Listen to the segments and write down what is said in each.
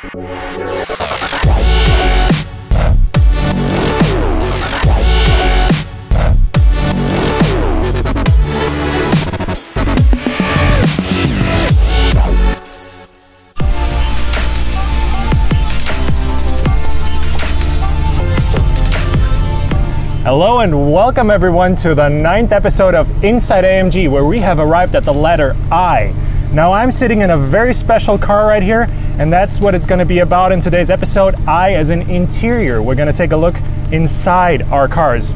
Hello and welcome everyone to the 9th episode of Inside Amg, where we have arrived at the letter I. Now I'm sitting in a very special car right here, and that's what it's going to be about in today's episode. I as an interior. We're going to take a look inside our cars.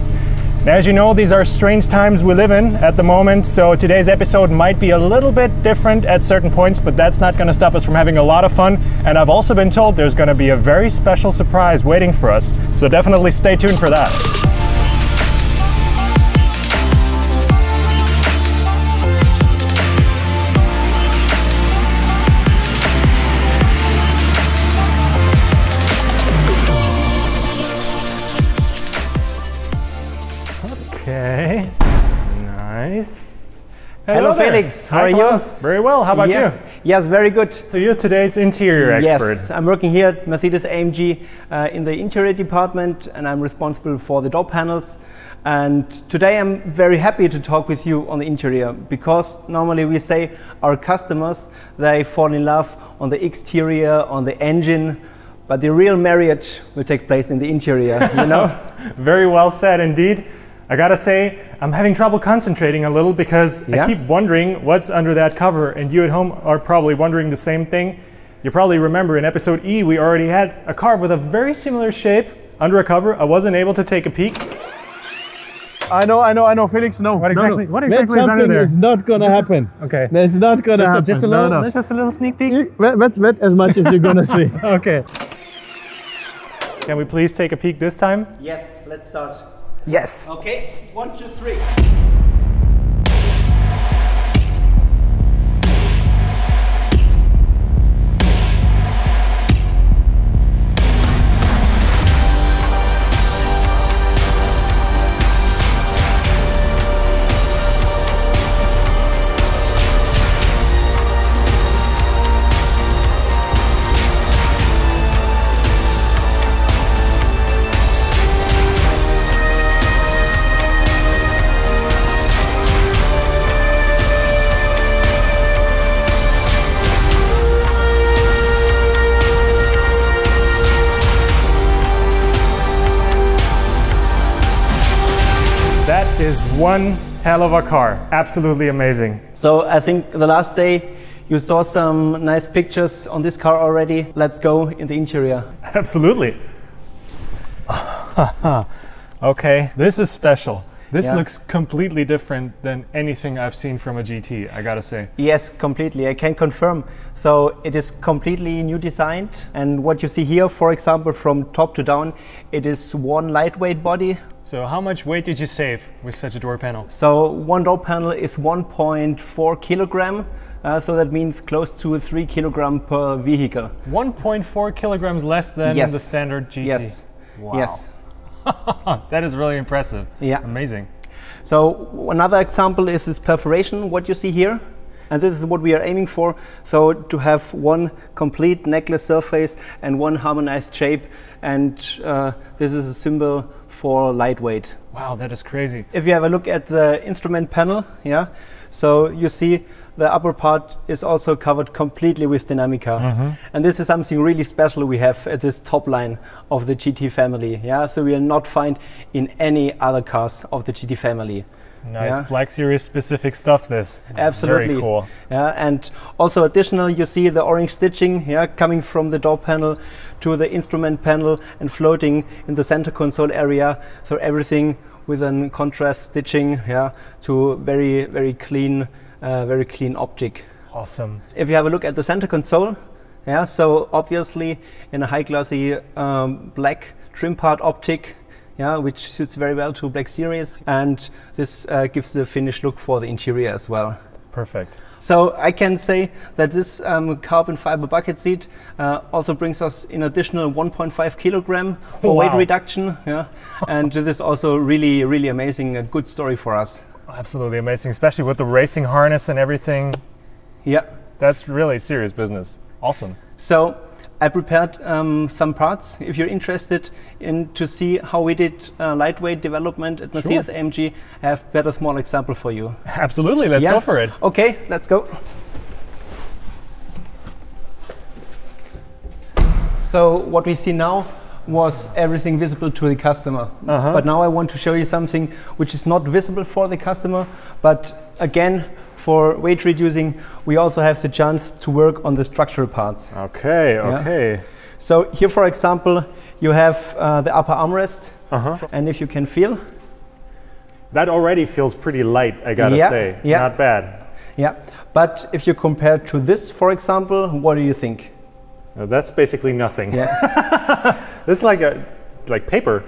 Now, as you know, these are strange times we live in at the moment, so today's episode might be a little bit different at certain points, but that's not going to stop us from having a lot of fun. And I've also been told there's going to be a very special surprise waiting for us, so definitely stay tuned for that. Okay, nice. Hello Felix, how are you? Very well, how about you? Yes, very good. So you're today's interior expert. Yes, I'm working here at Mercedes-Amg in the interior department, and I'm responsible for the door panels. And today I'm very happy to talk with you on the interior, because normally we say our customers, they fall in love on the exterior, on the engine, but the real marriage will take place in the interior, you know? Very well said indeed. I gotta say, I'm having trouble concentrating a little because I keep wondering what's under that cover, and you at home are probably wondering the same thing. You probably remember in episode E, we already had a car with a very similar shape under a cover. I wasn't able to take a peek. I know, Felix, no. What exactly, no. what exactly is under there? Is not gonna happen. Okay. That's not gonna happen. Just a little, just a little sneak peek? That's as much as you're gonna see. Okay. Can we please take a peek this time? Yes, let's start. Yes. Okay, 1, 2, 3. That is one hell of a car. Absolutely amazing. So I think the last day you saw some nice pictures on this car already. Let's go in the interior. Absolutely. Okay, this is special. This looks completely different than anything I've seen from a GT, I gotta say. Yes, completely. I can confirm. So it is completely new designed. And what you see here, for example, from top to down, it is one lightweight body. So how much weight did you save with such a door panel? So one door panel is 1.4 kilogram. So that means close to 3 kilogram per vehicle. 1.4 kilograms less than the standard GT. Yes. Wow. Yes. That is really impressive. Yeah. Amazing. So another example is this perforation, what you see here. And this is what we are aiming for. So to have one complete necklace surface and one harmonized shape. And this is a symbol for lightweight. Wow, that is crazy. If you have a look at the instrument panel, so you see the upper part is also covered completely with Dinamica. And this is something really special we have at this top line of the GT family. So we will not find in any other cars of the GT family. Nice Black Series specific stuff, this. Absolutely. Very cool. And also additional, you see the orange stitching coming from the door panel to the instrument panel and floating in the center console area. So everything with a contrast stitching to very clean optic. Awesome. If you have a look at the center console, so obviously in a high glossy black trim part optic, which suits very well to Black Series, and this gives the finished look for the interior as well. Perfect. So I can say that this carbon fiber bucket seat also brings us an additional 1.5 kilogram for weight reduction. And this is also really amazing, a good story for us. Absolutely amazing, especially with the racing harness and everything. Yeah. That's really serious business. Awesome. So I prepared some parts. If you're interested in to see how we did lightweight development at Mercedes-Amg, I have prepared a small example for you. Absolutely, let's go for it. Okay, let's go. So what we see now was everything visible to the customer. But now I want to show you something which is not visible for the customer, but again, for weight reducing, we also have the chance to work on the structural parts. Okay, okay. Yeah? So here, for example, you have the upper armrest, and if you can feel, that already feels pretty light, I gotta say. Not bad. Yeah, but if you compare to this, for example, what do you think? That's basically nothing. Yeah. This is like paper.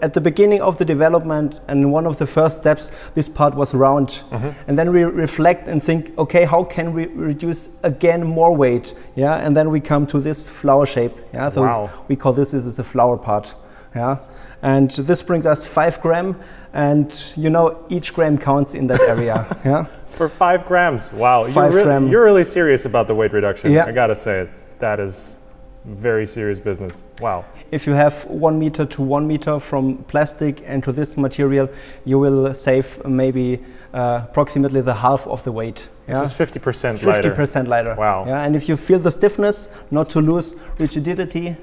At the beginning of the development and one of the first steps, this part was round. And then we reflect and think, okay, how can we reduce again more weight? Yeah, and then we come to this flower shape. Yeah, so we call this is a flower part. Yeah, and this brings us 5 grams, and you know each gram counts in that area. Yeah, for 5 grams. Wow, 5 grams. You're really serious about the weight reduction. Yeah. I gotta say it. That is very serious business. Wow. If you have 1 meter to 1 meter from plastic and to this material, you will save maybe approximately the half of the weight. This is 50% lighter. 50% lighter. Wow. Yeah, and if you feel the stiffness, not to lose rigidity,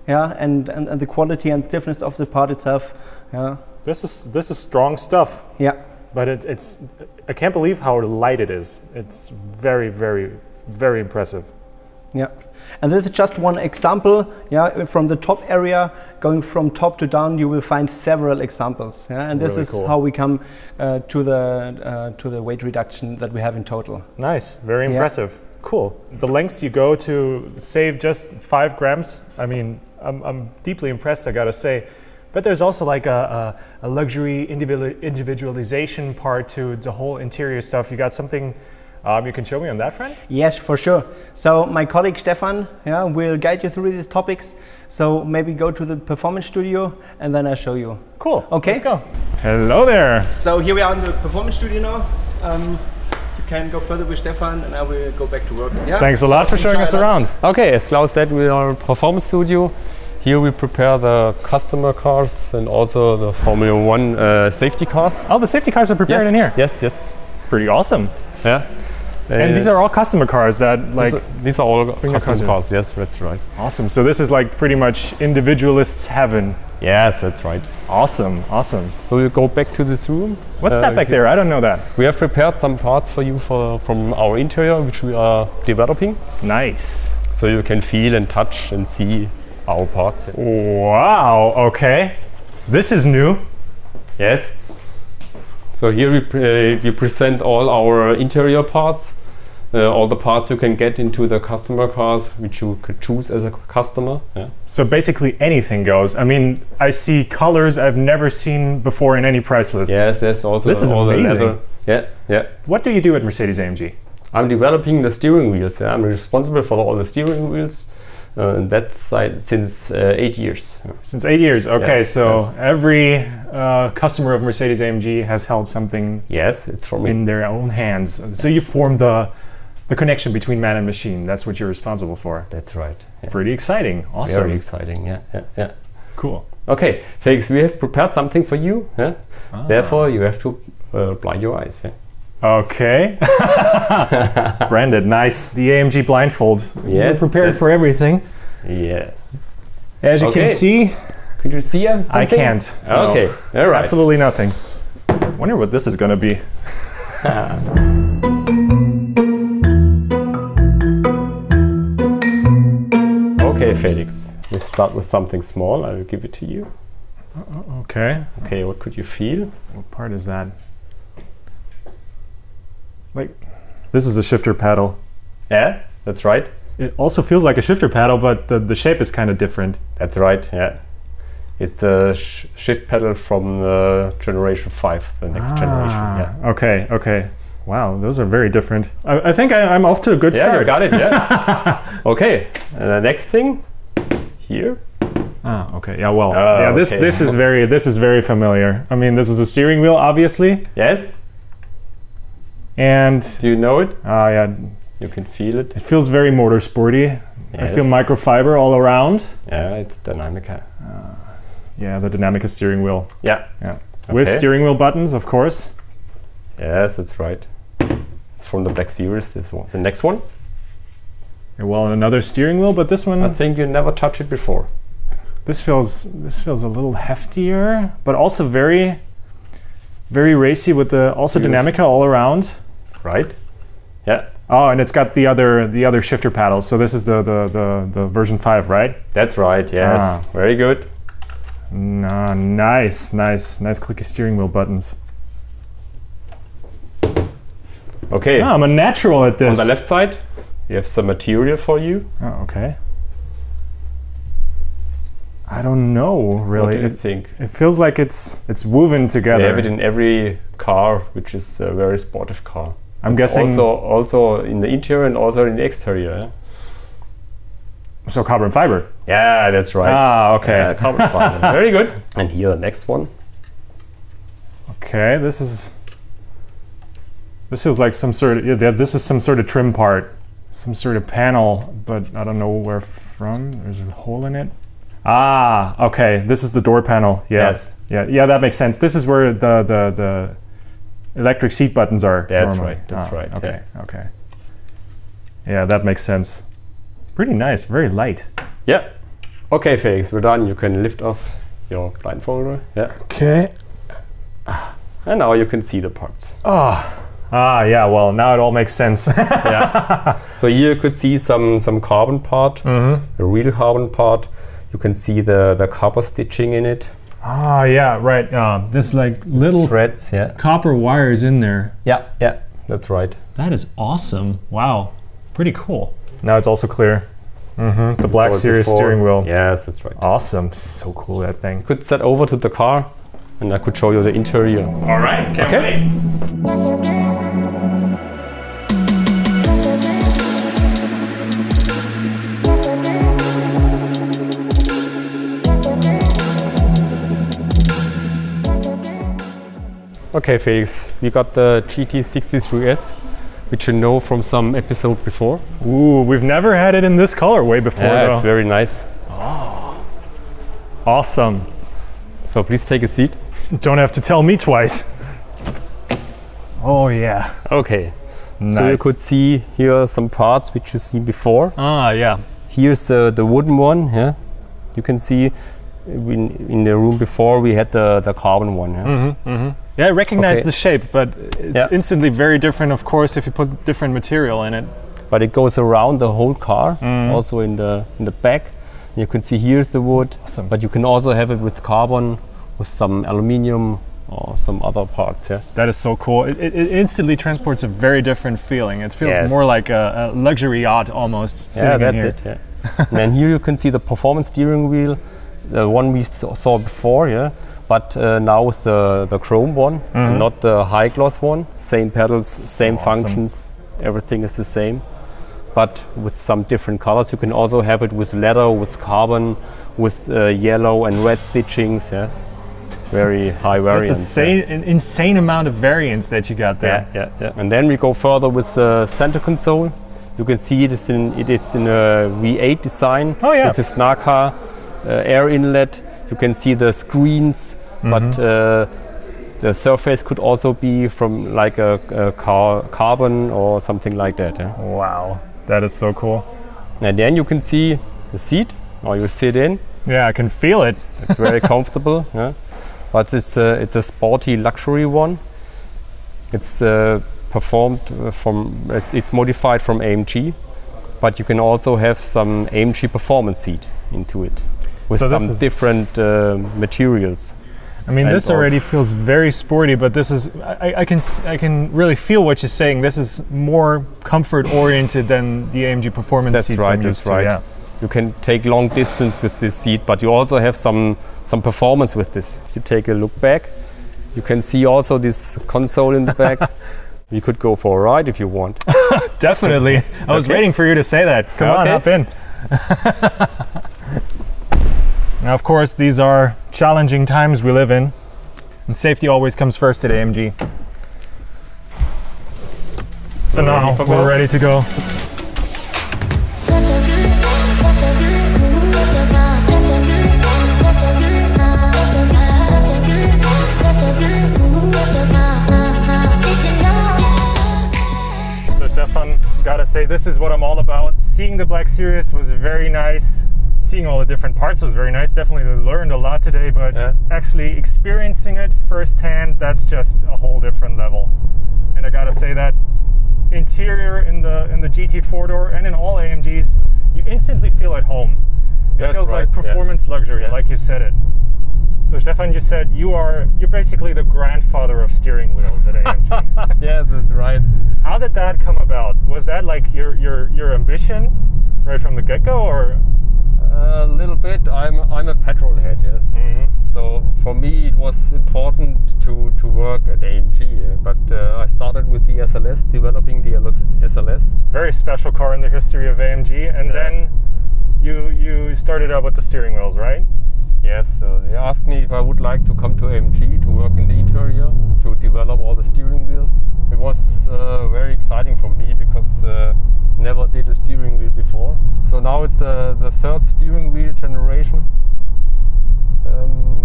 yeah, and the quality and stiffness of the part itself. Yeah. This is strong stuff. Yeah. But it's I can't believe how light it is. It's very, very, very impressive. Yeah. And this is just one example. Yeah, from the top area, going from top to down, you will find several examples. Yeah, and this really is cool. how we come to the weight reduction that we have in total. Nice, very impressive. Cool. The lengths you go to save just 5 grams. I mean, I'm deeply impressed, I gotta say. But there's also like a luxury individualization part to the whole interior stuff. You got something you can show me on that front? Yes, for sure. So my colleague Stefan will guide you through these topics. So maybe go to the performance studio and then I'll show you. Cool. Okay. Let's go. Hello there. So here we are in the performance studio now. You can go further with Stefan and I will go back to work. Yeah? Thanks a lot for showing us around. Okay, as Klaus said, we are in performance studio. Here we prepare the customer cars and also the Formula 1 safety cars. Oh, the safety cars are prepared in here? Yes, yes. Pretty awesome. Yeah. And these are all customer cars that these are all custom cars, yes, that's right. Awesome, so this is like pretty much individualist's heaven. Yes, that's right. Awesome, awesome. So we go back to this room. What's that back there? I don't know that. We have prepared some parts for you from our interior, which we are developing. Nice. So you can feel and touch and see our parts. Wow, okay. This is new. Yes. So here we present all our interior parts, all the parts you can get into the customer cars, which you could choose as a customer. Yeah. So basically anything goes. I mean, I see colors I've never seen before in any price list. Yes, yes. Also, this is all amazing. The leather. Yeah, yeah. What do you do at Mercedes-Amg? I'm developing the steering wheels. Yeah. I'm responsible for all the steering wheels. And that's since 8 years. Since 8 years, okay. Yes, so yes. Every customer of Mercedes-Amg has held something. Yes, it's from in their own hands. So you form the connection between man and machine. That's what you're responsible for. That's right. Yeah. Pretty exciting. Awesome. Very exciting. Yeah, yeah, yeah. Cool. Okay, Felix, we have prepared something for you. Yeah? Therefore, you have to blind your eyes. Yeah? Okay. Branded, nice. The Amg Blindfold. Yes, you're prepared for everything. Yes. As you can see. Could you see everything? I can't. Okay, no. all right. Absolutely nothing. Wonder what this is going to be. Okay, Felix. We start with something small. I will give it to you. Okay. Okay, what could you feel? What part is that? Like, this is a shifter paddle. Yeah, that's right. It also feels like a shifter paddle, but the shape is kind of different. That's right, yeah. It's the shift pedal from generation 5, the next generation. Yeah. Okay, okay. Wow, those are very different. I think I'm off to a good start. Yeah, you got it, yeah. Okay, the next thing, here. Ah, okay, yeah, well, yeah, this is very familiar. I mean, this is a steering wheel, obviously. Yes. And do you know it? yeah. You can feel it. It feels very motorsporty. I feel microfiber all around. Yeah, it's Dynamica. Yeah, the Dynamica steering wheel. Yeah. Yeah. With steering wheel buttons, of course. Yes, that's right. It's from the Black Series, this one. The next one? Yeah, well, another steering wheel, but this one... I think you never touched it before. This feels a little heftier, but also very, very racy with the also Dynamica all around. Right? Yeah. Oh, and it's got the other shifter paddles. So this is the version 5, right? That's right. Yes. Ah. Very good. Nice clicky steering wheel buttons. Okay. I'm a natural at this. On the left side, we have some material for you. Oh, okay. I don't know, really. What do you think? It feels like it's woven together. They have it in every car, which is a very sportive car. I'm guessing also in the interior and also in the exterior. Yeah? So carbon fiber. Yeah, that's right. Ah, okay. Yeah, carbon fiber. Very good. And here the next one. Okay, this feels like some sort of this is some sort of trim part, some sort of panel, but I don't know where from. There's a hole in it. Ah, okay. This is the door panel. Yeah. Yes. Yeah, that makes sense. This is where the electric seat buttons are. That's normally. right. That's right. Okay. Yeah. Okay. Yeah, that makes sense. Pretty nice. Very light. Yeah. Okay, Felix, we're done. You can lift off your blindfolder. Yeah. Okay. And now you can see the parts. Yeah. Well, now it all makes sense. Yeah. So here you could see some carbon part, a real carbon part. You can see the copper stitching in it. Ah, yeah, right. This like little threads, yeah. Copper wires in there. Yeah, that's right. That is awesome. Wow, pretty cool. Now it's also clear. The Black Series steering wheel. Yes, that's right. Awesome. So cool, that thing. Could set over to the car, and I could show you the interior. All right. Can't wait. Okay, Felix, we got the GT63S, which you know from some episode before. Ooh, we've never had it in this colorway before, though. It's very nice. Oh, awesome. So please take a seat. Don't have to tell me twice. Oh, yeah. Okay. Nice. So you could see here some parts which you seen before. Ah, yeah. Here's the wooden one. Yeah, you can see in the room before we had the carbon one. Yeah. Yeah, I recognize the shape, but it's instantly very different, of course, if you put different material in it. But it goes around the whole car, also in the back. You can see here's the wood, but you can also have it with carbon, with some aluminium or some other parts. Yeah, that is so cool. It instantly transports a very different feeling. It feels more like a luxury yacht almost. Yeah, that's it. Yeah. And then here you can see the performance steering wheel, the one we saw before. Yeah. But now with the chrome one, not the high gloss one. Same pedals, same functions, everything is the same. But with some different colors. You can also have it with leather, with carbon, with yellow and red stitchings. Yes, very high variance. That's an insane amount of variance that you got there. Yeah. And then we go further with the center console. You can see it's in a V8 design. Oh yeah. With this NACA air inlet. You can see the screens, but the surface could also be from like a carbon or something like that. Yeah? Wow, that is so cool. And then you can see the seat, or you sit in. Yeah, I can feel it. It's very comfortable. Yeah? But it's a sporty luxury one. It's performed it's modified from AMG, but you can also have some AMG performance seat into it. With some different materials. I mean, this already feels very sporty, but this is I can really feel what you're saying. This is more comfort oriented than the AMG performance seats. That's right. Yeah. You can take long distance with this seat, but you also have some performance with this. If you take a look back, you can see also this console in the back. We could go for a ride if you want. Definitely. I was waiting for you to say that. Come on, hop in. Now, of course, these are challenging times we live in, and safety always comes first at AMG. So now we're ready to go. this is what I'm all about. Seeing the Black Series was very nice. Seeing all the different parts was very nice. Definitely learned a lot today, but actually experiencing it firsthand, that's just a whole different level. And I gotta say that interior in the GT 4-door and in all AMGs, you instantly feel at home. It feels like performance luxury, like you said it. So Stefan, you said you're basically the grandfather of steering wheels at AMG. Yes, that's right. How did that come about? Was that like your ambition right from the get-go, or? A little bit. I'm a petrol head, yes. So for me it was important to work at AMG, but I started with the SLS, developing the SLS. Very special car in the history of AMG, and then you started out with the steering wheels, right? Yes, they asked me if I would like to come to AMG to work in the interior, to develop all the steering wheels. It was very exciting for me because never did a steering wheel before. So now it's the third steering wheel generation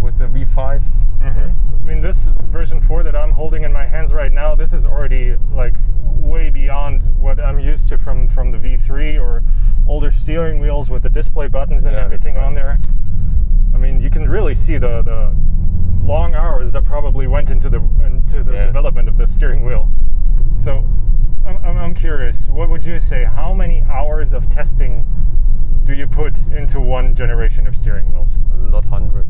with the V5. Yes. I mean, this version 4 that I'm holding in my hands right now, this is already like way beyond what I'm used to from the V3 or older steering wheels with the display buttons and everything on there. I mean, you can really see the long hours that probably went into the development of the steering wheel. So I'm curious, what would you say? How many hours of testing do you put into one generation of steering wheels? A lot, 100.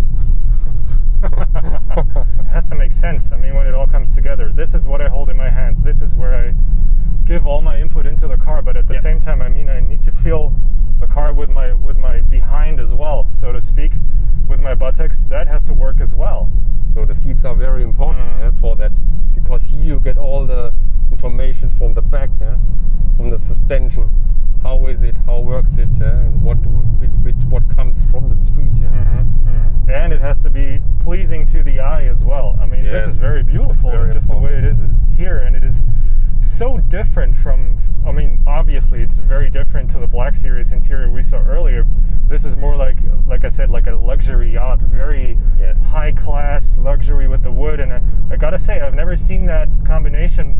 It has to make sense. I mean, when it all comes together, this is what I hold in my hands. This is where I give all my input into the car. But at the same time, I mean, I need to feel the car with my behind as well, so to speak, with my buttocks. That has to work as well. So the seats are very important for that, because here you get all the information from the back, from the suspension. How is it? How works it? And what comes from the street? And it has to be pleasing to the eye as well. I mean, this is very beautiful, just the way it is here, and it is so different from. I mean, obviously, it's very different to the Black Series interior we saw earlier. This is more like I said, like a luxury yacht, very high class luxury with the wood. And I gotta say, I've never seen that combination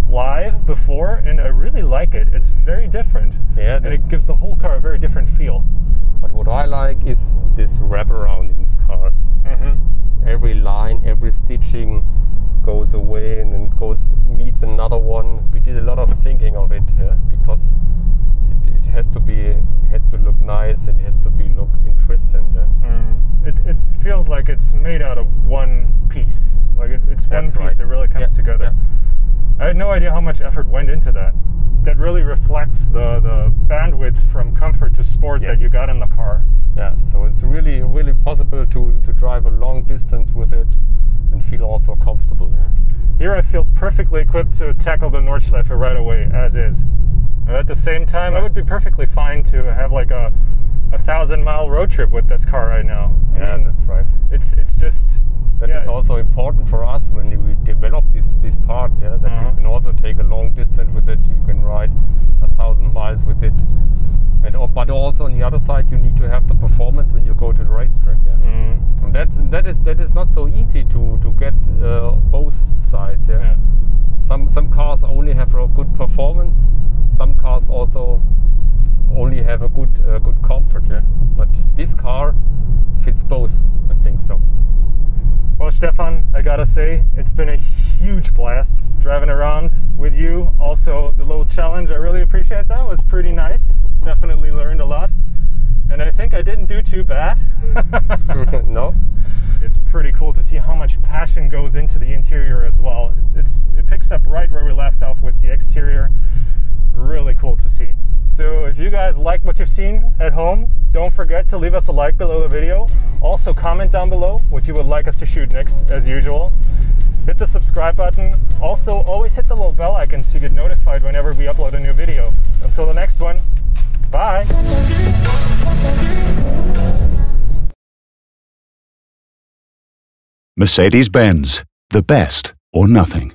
live before, and I really like it. It's very different, and it gives the whole car a very different feel. But what I like is this wraparound in this car. Every line, every stitching goes away and then meets another one. We did a lot of thinking of it, because it has to look nice, and has to look interesting. It feels like it's made out of one piece. Like it's one piece that really comes together. I had no idea how much effort went into that. That really reflects the bandwidth from comfort to sport that you got in the car. Yeah, so it's really possible to drive a long distance with it and feel also comfortable there. Here I feel perfectly equipped to tackle the Nordschleife right away, as is. And at the same time, I would be perfectly fine to have like a 1,000-mile road trip with this car right now. I mean, that's right. It's just... That is also important for us when we develop these parts, that you can also take a long distance with it. You can ride 1,000 miles with it. But also on the other side, you need to have the performance when you go to the racetrack. And that is not so easy to get both sides. Some cars only have a good performance. Some cars also only have a good comfort. But this car fits both, I think so. Well, Stefan, I gotta say, it's been a huge blast driving around with you. Also, the little challenge, I really appreciate that. It was pretty nice. Definitely learned a lot. And I think I didn't do too bad. No. It's pretty cool to see how much passion goes into the interior as well. It picks up right where we left off with the exterior. Really cool to see. So if you guys like what you've seen at home, don't forget to leave us a like below the video. Also comment down below what you would like us to shoot next, as usual. Hit the subscribe button. Also, always hit the little bell icon so you get notified whenever we upload a new video. Until the next one, bye! Mercedes-Benz, the best or nothing.